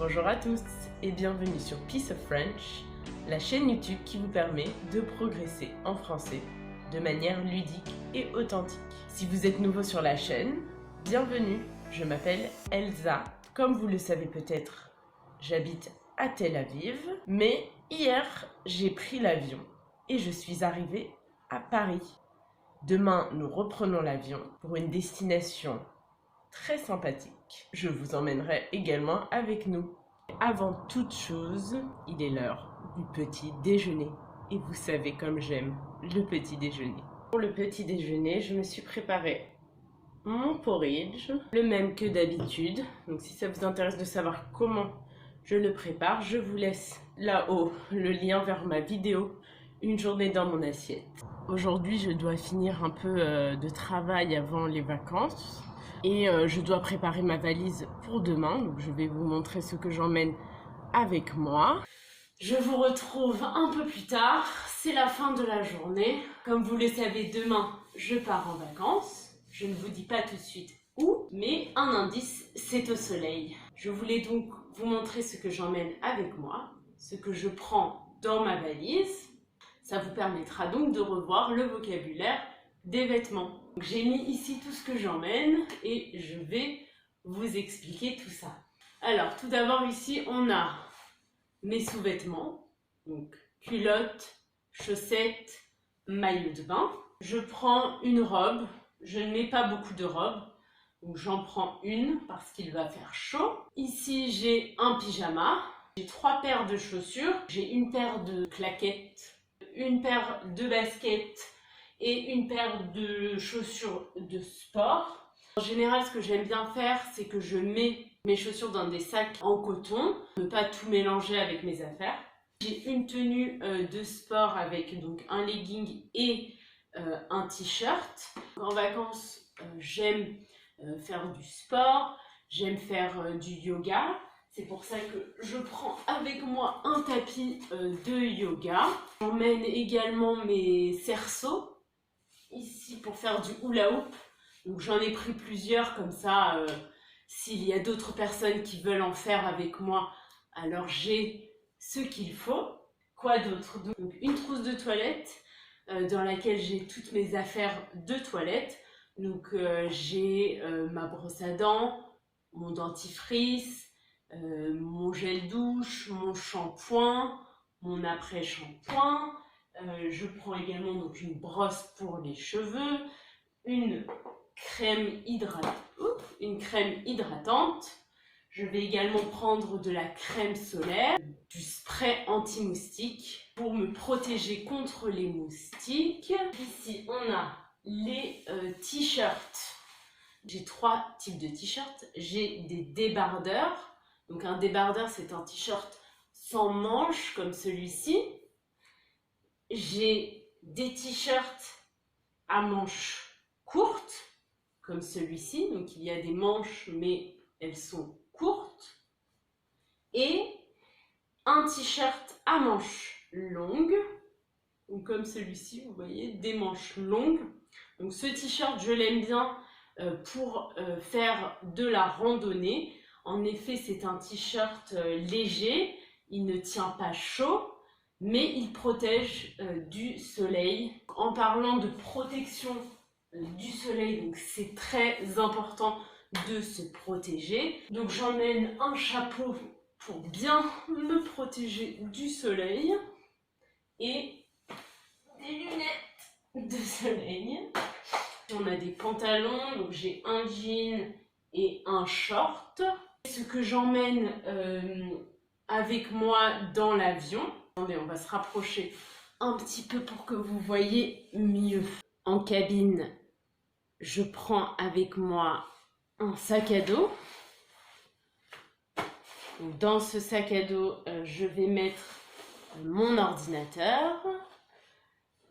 Bonjour à tous et bienvenue sur Piece of French, la chaîne YouTube qui vous permet de progresser en français de manière ludique et authentique. Si vous êtes nouveau sur la chaîne, bienvenue, je m'appelle Elsa. Comme vous le savez peut-être, j'habite à Tel Aviv, mais hier j'ai pris l'avion et je suis arrivée à Paris. Demain, nous reprenons l'avion pour une destination très sympathique. Je vous emmènerai également avec nous. Avant toute chose, il est l'heure du petit déjeuner. Et vous savez comme j'aime le petit déjeuner. Pour le petit déjeuner, je me suis préparé mon porridge, le même que d'habitude. Donc si ça vous intéresse de savoir comment je le prépare, je vous laisse là-haut le lien vers ma vidéo Une journée dans mon assiette. Aujourd'hui, je dois finir un peu de travail avant les vacances. Et je dois préparer ma valise pour demain, donc je vais vous montrer ce que j'emmène avec moi. Je vous retrouve un peu plus tard, c'est la fin de la journée. Comme vous le savez, demain, je pars en vacances. Je ne vous dis pas tout de suite où, mais un indice, c'est au soleil. Je voulais donc vous montrer ce que j'emmène avec moi, ce que je prends dans ma valise. Ça vous permettra donc de revoir le vocabulaire des vêtements. J'ai mis ici tout ce que j'emmène et je vais vous expliquer tout ça. Alors tout d'abord ici on a mes sous-vêtements, donc culottes, chaussettes, maillot de bain. Je prends une robe, je ne mets pas beaucoup de robes, donc j'en prends une parce qu'il va faire chaud. Ici j'ai un pyjama, j'ai 3 paires de chaussures, j'ai une paire de claquettes, une paire de baskets et une paire de chaussures de sport. En général, ce que j'aime bien faire, c'est que je mets mes chaussures dans des sacs en coton, ne pas tout mélanger avec mes affaires. J'ai une tenue de sport avec donc un legging et un t-shirt. En vacances, j'aime faire du sport, j'aime faire du yoga. C'est pour ça que je prends avec moi un tapis de yoga. J'emmène également mes cerceaux ici pour faire du hula hoop. Donc j'en ai pris plusieurs comme ça. S'il y a d'autres personnes qui veulent en faire avec moi, alors j'ai ce qu'il faut. Quoi d'autre? Donc une trousse de toilette dans laquelle j'ai toutes mes affaires de toilette. Donc j'ai ma brosse à dents, mon dentifrice, mon gel douche, mon shampoing, mon après-shampoing. Je prends également donc une brosse pour les cheveux, une crème hydratante. Je vais également prendre de la crème solaire, du spray anti-moustique pour me protéger contre les moustiques. Ici, on a les t-shirts. J'ai 3 types de t-shirts. J'ai des débardeurs. Donc un débardeur, c'est un t-shirt sans manches comme celui-ci. J'ai des t-shirts à manches courtes, comme celui-ci. Donc il y a des manches, mais elles sont courtes. Et un t-shirt à manches longues, donc comme celui-ci, vous voyez, des manches longues. Donc ce t-shirt, je l'aime bien pour faire de la randonnée. En effet, c'est un t-shirt léger, il ne tient pas chaud, mais il protège du soleil. En parlant de protection du soleil, donc c'est très important de se protéger. Donc j'emmène un chapeau pour bien me protéger du soleil et des lunettes de soleil. On a des pantalons, donc j'ai un jean et un short. Ce que j'emmène avec moi dans l'avion. Attendez, on va se rapprocher un petit peu pour que vous voyez mieux. En cabine, je prends avec moi un sac à dos. Dans ce sac à dos, je vais mettre mon ordinateur,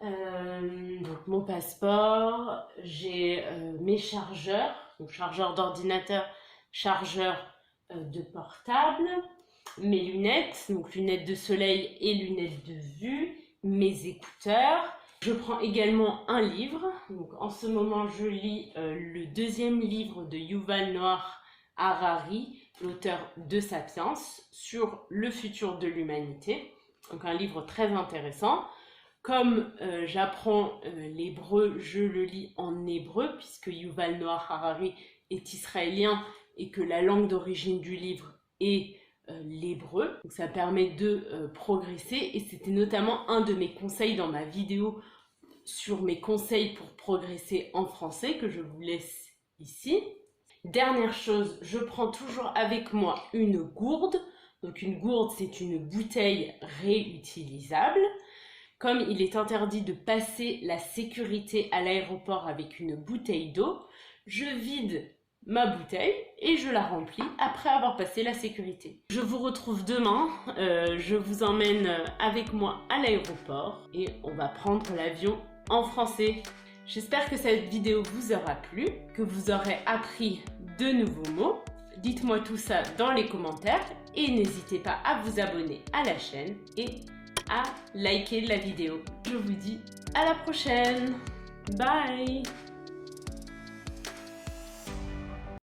donc mon passeport, j'ai mes chargeurs, donc chargeur d'ordinateur, chargeur de portable, mes lunettes, donc lunettes de soleil et lunettes de vue, mes écouteurs. Je prends également un livre. Donc en ce moment, je lis le 2e livre de Yuval Noah Harari, l'auteur de Sapiens, sur le futur de l'humanité. Donc un livre très intéressant. Comme j'apprends l'hébreu, je le lis en hébreu, puisque Yuval Noah Harari est israélien et que la langue d'origine du livre est l'hébreu. Donc ça permet de progresser, et c'était notamment un de mes conseils dans ma vidéo sur mes conseils pour progresser en français que je vous laisse ici. Dernière chose, je prends toujours avec moi une gourde. Donc une gourde, c'est une bouteille réutilisable. Comme il est interdit de passer la sécurité à l'aéroport avec une bouteille d'eau, je vide ma bouteille et je la remplis après avoir passé la sécurité. Je vous retrouve demain, je vous emmène avec moi à l'aéroport et on va prendre l'avion en français. J'espère que cette vidéo vous aura plu, que vous aurez appris de nouveaux mots. Dites-moi tout ça dans les commentaires et n'hésitez pas à vous abonner à la chaîne et à liker la vidéo. Je vous dis à la prochaine. Bye!